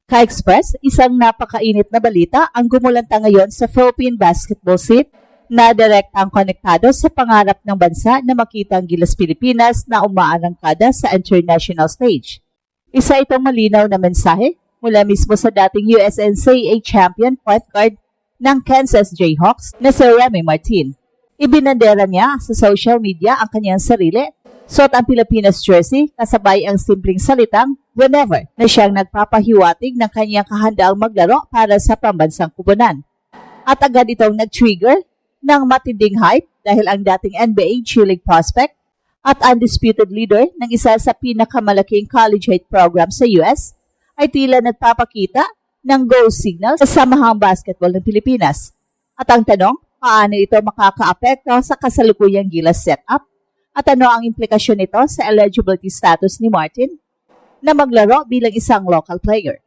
Ka-Express, isang napakainit na balita ang gumulanta ngayon sa Philippine basketball scene na direktang konektado sa pangarap ng bansa na makita ang Gilas Pilipinas na umaarangkada sa international stage. Isa itong malinaw na mensahe mula mismo sa dating USNCAA champion point guard ng Kansas Jayhawks na si Remy Martin. Ibinandera niya sa social media ang kanyang sarili, suot ang Pilipinas jersey kasabay ang simpleng salitang whenever na siyang nagpapahiwatig ng kanyang kahandaang maglaro para sa pambansang kupunan. At agad itong nag-trigger ng matinding hype dahil ang dating NBA G-League prospect at undisputed leader ng isa sa pinakamalaking college high program sa US ay tila nagpapakita ng go signal sa samahang basketball ng Pilipinas. At ang tanong, paano ito makakaapekto sa kasalukuyang Gilas setup? At ano ang implikasyon nito sa eligibility status ni Martin na maglaro bilang isang local player?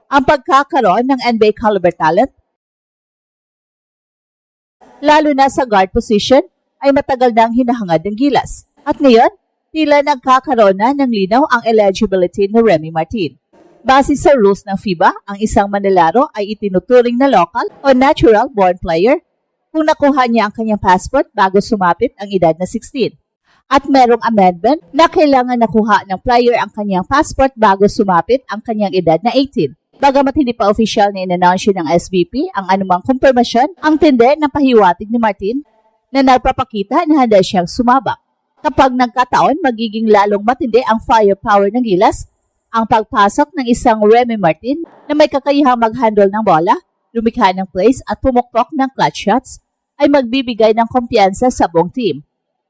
Ang pagkakaroon ng NBA caliber talent, lalo na sa guard position, ay matagal nang hinahangad ng Gilas. At ngayon, tila nagkakaroon na ng linaw ang eligibility ni Remy Martin. Base sa rules ng FIBA, ang isang manlalaro ay itinuturing na local o natural-born player kung nakuha niya ang kanyang passport bago sumapit ang edad na 16. At merong amendment na kailangan nakuha ng player ang kanyang passport bago sumapit ang kanyang edad na 18. Bagamat hindi pa official na in-announce ng SBP ang anumang kumpirmasyon, ang tindi ng pahiwatig ni Martin na nagpapakita na handa siyang sumabak. Kapag nagkataon, magiging lalong matindi ang firepower ng Gilas, ang pagpasok ng isang Remy Martin na may kakayahang mag-handle ng bola, lumikha ng plays at pumukpok ng clutch shots ay magbibigay ng kumpiyansa sa buong team.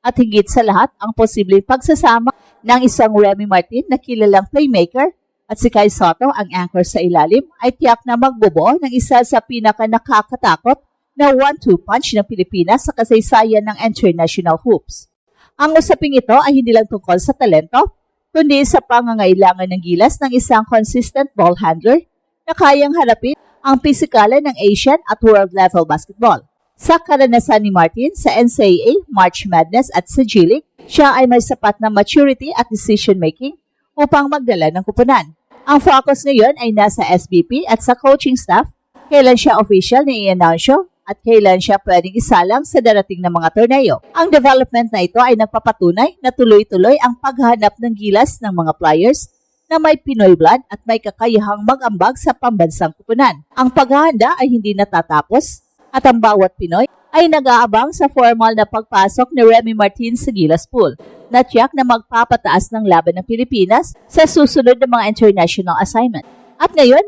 At higit sa lahat, ang posibleng pagsasama ng isang Remy Martin na kilalang playmaker at si Kai Sotto ang anchor sa ilalim ay tiyak na magbubuo ng isa sa pinaka-nakakatakot na 1-2 punch ng Pilipinas sa kasaysayan ng international hoops. Ang usaping ito ay hindi lang tungkol sa talento, kundi sa pangangailangan ng Gilas ng isang consistent ball handler na kayang harapin ang pisikalan ng Asian at world level basketball. Sa karanasan ni Martin sa NCAA, March Madness at sa G-League, siya ay may sapat na maturity at decision-making upang magdala ng kupunan. Ang focus ngayon ay nasa SBP at sa coaching staff, kailan siya official na i-announce at kailan siya pwedeng isalang sa darating na mga torneo. Ang development na ito ay nagpapatunay na tuloy-tuloy ang paghanap ng Gilas ng mga players na may Pinoy blood at may kakayahang mag-ambag sa pambansang kupunan. Ang paghahanda ay hindi natatapos at ang bawat Pinoy ay nag-aabang sa formal na pagpasok ni Remy Martin sa Gilas pool na tiyak na magpapataas ng laban ng Pilipinas sa susunod na mga international assignment. At ngayon,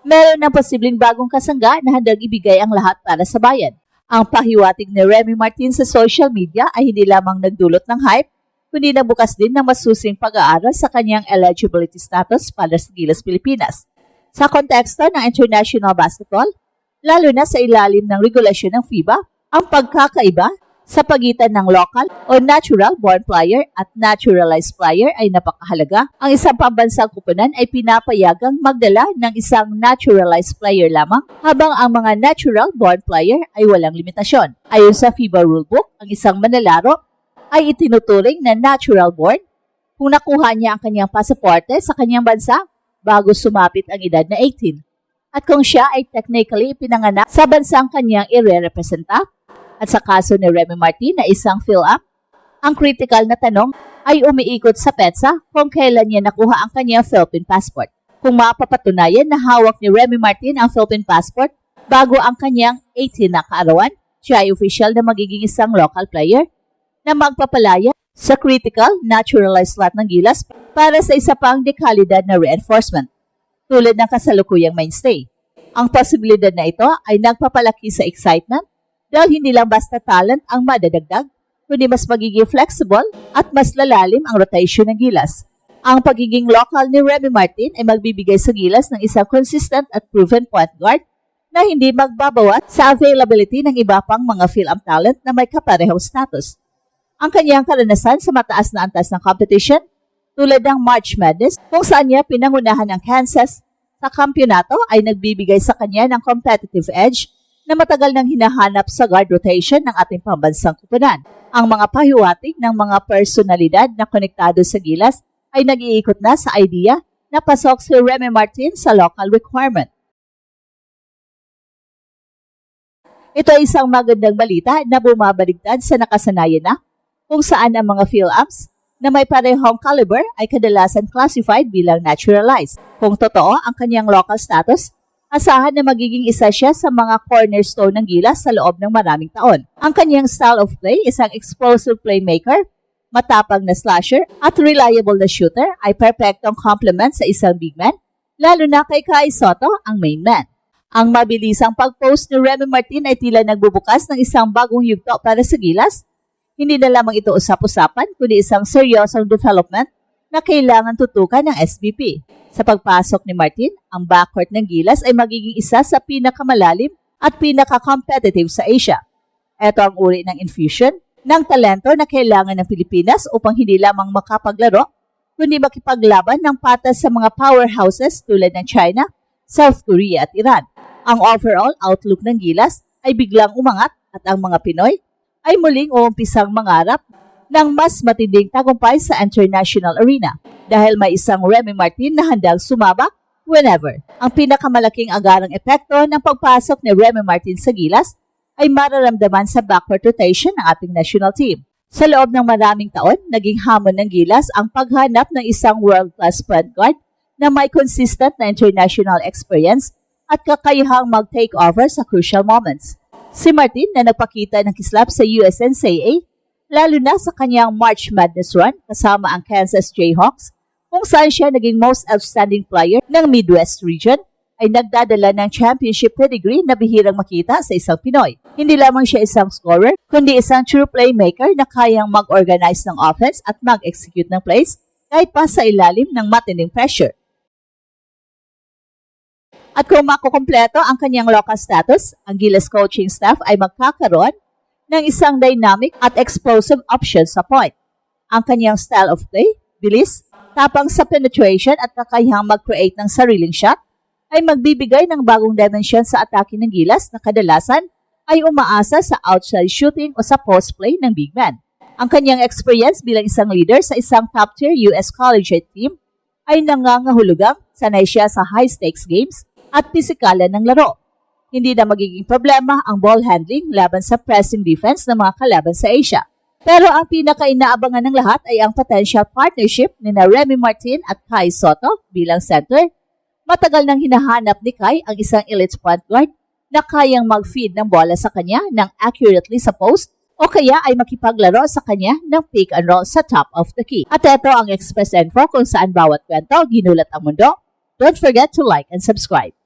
meron ng posibleng bagong kasangga na handang ibigay ang lahat para sa bayan. Ang pahiwatig ni Remy Martin sa social media ay hindi lamang nagdulot ng hype, kundi nabukas din ng masusing pag-aaral sa kanyang eligibility status para sa Gilas Pilipinas. Sa konteksto ng international basketball, lalo na sa ilalim ng regulasyon ng FIBA, ang pagkakaiba sa pagitan ng local o natural-born player at naturalized player ay napakahalaga. Ang isang pambansang kupunan ay pinapayagang magdala ng isang naturalized player lamang, habang ang mga natural-born player ay walang limitasyon. Ayon sa FIBA rulebook, ang isang manlalaro ay itinuturing na natural-born kung nakuha niya ang kanyang pasaporte sa kanyang bansa bago sumapit ang edad na 18. At kung siya ay technically pinanganak sa bansang kanyang ire-representa, at sa kaso ni Remy Martin na isang fill-up, ang critical na tanong ay umiikot sa PEDSA kung kailan niya nakuha ang kanyang Philippine passport. Kung mapapatunayan na hawak ni Remy Martin ang Philippine passport bago ang kanyang 18 na kaarawan, siya ay official na magiging isang local player na magpapalaya sa critical naturalized slot ng Gilas para sa isa pang dekalidad na reinforcement, tulad ng kasalukuyang mainstay. Ang posibilidad na ito ay nagpapalaki sa excitement dahil hindi lang basta talent ang madadagdag, kundi mas magiging flexible at mas lalalim ang rotation ng Gilas. Ang pagiging local ni Remy Martin ay magbibigay sa Gilas ng isang consistent at proven point guard na hindi magbabawat sa availability ng iba pang mga fill-up talent na may kaparehong status. Ang kanyang karanasan sa mataas na antas ng competition, tulad ng March Madness, kung saan niya pinangunahan ng Kansas sa kampyonato, ay nagbibigay sa kanya ng competitive edge na matagal nang hinahanap sa guard rotation ng ating pambansang kupunan. Ang mga pahiwatig ng mga personalidad na konektado sa Gilas ay nag-iikot na sa idea napasok si Remy Martin sa local requirement. Ito ay isang magandang balita na bumabaligtad sa nakasanayan na kung saan ang mga PhilAmps na may parehong caliber ay kadalasan classified bilang naturalized. Kung totoo ang kanyang local status, asahan na magiging isa siya sa mga cornerstone ng Gilas sa loob ng maraming taon. Ang kanyang style of play, isang explosive playmaker, matapang na slasher at reliable na shooter ay perpektong complement sa isang big man, lalo na kay Kai Sotto, ang main man. Ang mabilisang pag-post ni Remy Martin ay tila nagbubukas ng isang bagong yugto para sa Gilas. Hindi na lamang ito usap-usapan, kundi isang seryosong development na kailangan tutukan ng SBP. Sa pagpasok ni Martin, ang backcourt ng Gilas ay magiging isa sa pinakamalalim at pinaka-competitive sa Asia. Ito ang uri ng infusion ng talento na kailangan ng Pilipinas upang hindi lamang makapaglaro, kundi makipaglaban ng patas sa mga powerhouses tulad ng China, South Korea at Iran. Ang overall outlook ng Gilas ay biglang umangat at ang mga Pinoy ay muling uumpisang mangarap ng mas matinding tagumpay sa international arena dahil may isang Remy Martin na handang sumabak whenever. Ang pinakamalaking agarang epekto ng pagpasok ni Remy Martin sa Gilas ay mararamdaman sa backcourt rotation ng ating national team. Sa loob ng maraming taon, naging hamon ng Gilas ang paghanap ng isang world-class point guard na may consistent na international experience at kakayahang mag-take over sa crucial moments. Si Martin na nagpakita ng kislap sa USNCAA, lalo na sa kanyang March Madness run kasama ang Kansas Jayhawks, kung saan siya naging most outstanding player ng Midwest region, ay nagdadala ng championship pedigree na bihirang makita sa isang Pinoy. Hindi lamang siya isang scorer, kundi isang true playmaker na kayang mag-organize ng offense at mag-execute ng plays kahit pa sa ilalim ng matinding pressure. At kung makukumpleto ang kanyang local status, ang Gilas coaching staff ay magkakaroon ng isang dynamic at explosive option sa point. Ang kanyang style of play, bilis, tapang sa penetration at kakayahang mag-create ng sariling shot ay magbibigay ng bagong dimensyon sa atake ng Gilas na kadalasan ay umaasa sa outside shooting o sa post play ng big man. Ang kanyang experience bilang isang leader sa isang top-tier US collegiate team ay nangangahulugang sanay siya sa high-stakes games at pisikalan ng laro. Hindi na magiging problema ang ball handling laban sa pressing defense ng mga kalaban sa Asia. Pero ang pinaka-inaabangan ng lahat ay ang potential partnership ni Remy Martin at Kai Sotto bilang center. Matagal nang hinahanap ni Kai ang isang elite point guard na kayang mag-feed ng bola sa kanya ng accurately sa post o kaya ay makipaglaro sa kanya ng pick and roll sa top of the key. At ito ang Express Info kung saan bawat kwento ginulat ang mundo. Don't forget to like and subscribe.